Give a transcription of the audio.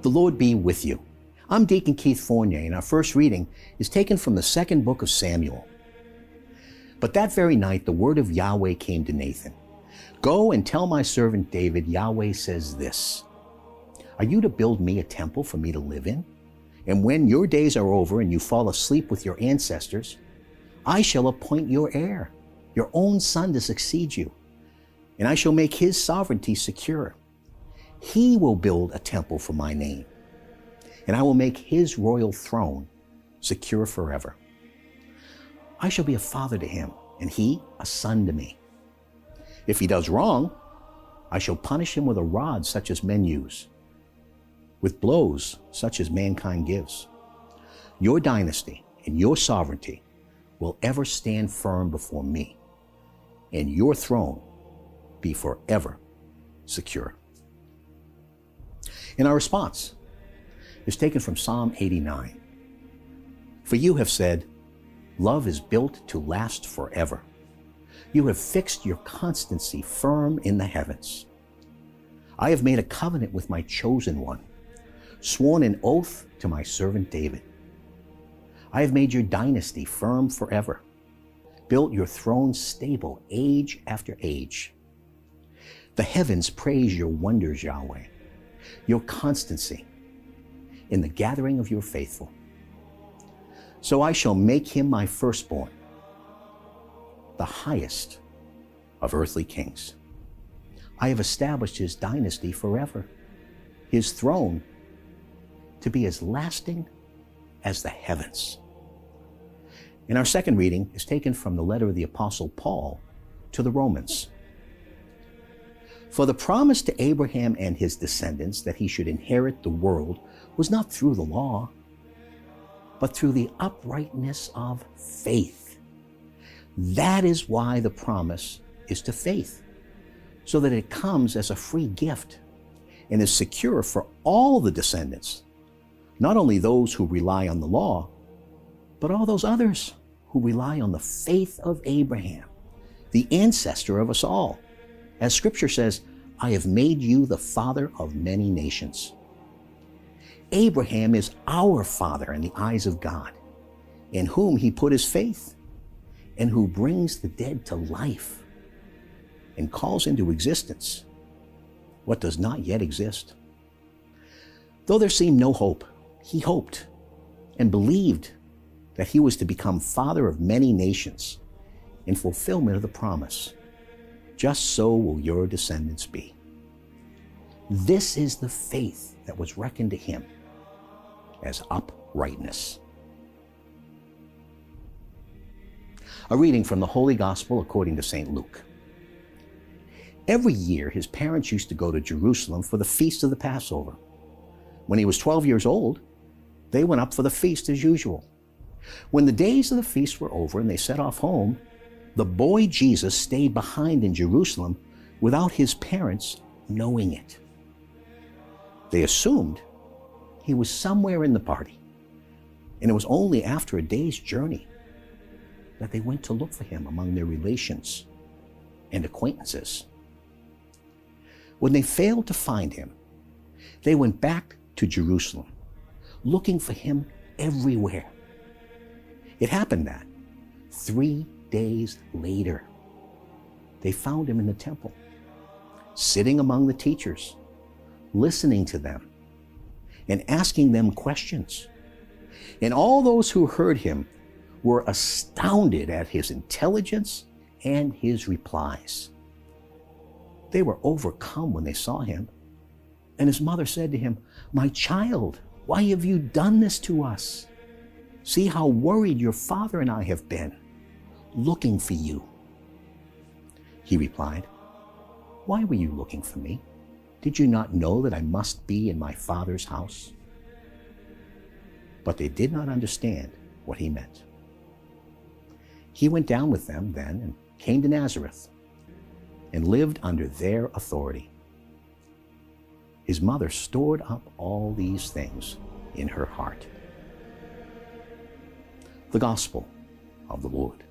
The Lord be with you. I'm Deacon Keith Fournier, and our first reading is taken from the second book of Samuel. But that very night, the word of Yahweh came to Nathan. Go and tell my servant David, Yahweh says this. Are you to build me a temple for me to live in? And when your days are over and you fall asleep with your ancestors, I shall appoint your heir, your own son, to succeed you, and I shall make his sovereignty secure. He will build a temple for my name, and I will make his royal throne secure forever. I shall be a father to him, and he a son to me. If he does wrong, I shall punish him with a rod such as men use, with blows such as mankind gives. Your dynasty and your sovereignty will ever stand firm before me, and your throne be forever secure. And our response is taken from Psalm 89. For you have said, love is built to last forever. You have fixed your constancy firm in the heavens. I have made a covenant with my chosen one, sworn an oath to my servant David. I have made your dynasty firm forever, built your throne stable age after age. The heavens praise your wonders, Yahweh, your constancy in the gathering of your faithful. So I shall make him my firstborn, the highest of earthly kings. I have established his dynasty forever, his throne to be as lasting as the heavens. And our second reading is taken from the letter of the Apostle Paul to the Romans. For the promise to Abraham and his descendants that he should inherit the world was not through the law, but through the uprightness of faith. That is why the promise is to faith, so that it comes as a free gift and is secure for all the descendants, not only those who rely on the law, but all those others who rely on the faith of Abraham, the ancestor of us all. As Scripture says, I have made you the father of many nations. Abraham is our father in the eyes of God, in whom he put his faith, and who brings the dead to life and calls into existence what does not yet exist. Though there seemed no hope, he hoped and believed that he was to become father of many nations in fulfillment of the promise. Just so will your descendants be. This is the faith that was reckoned to him as uprightness. A reading from the Holy Gospel according to St. Luke. Every year, his parents used to go to Jerusalem for the feast of the Passover. When he was 12 years old, they went up for the feast as usual. When the days of the feast were over and they set off home, the boy Jesus stayed behind in Jerusalem without his parents knowing it. They assumed he was somewhere in the party, and it was only after a day's journey that they went to look for him among their relations and acquaintances. When they failed to find him, they went back to Jerusalem, looking for him everywhere. It happened that 3 days later, they found him in the temple, sitting among the teachers, listening to them and asking them questions. And all those who heard him were astounded at his intelligence and his replies. They were overcome when they saw him. And his mother said to him, "My child, why have you done this to us? See how worried your father and I have been, looking for you." He replied, "Why were you looking for me? Did you not know that I must be in my Father's house?" But they did not understand what he meant. He went down with them then and came to Nazareth and lived under their authority. His mother stored up all these things in her heart. The Gospel of the Lord.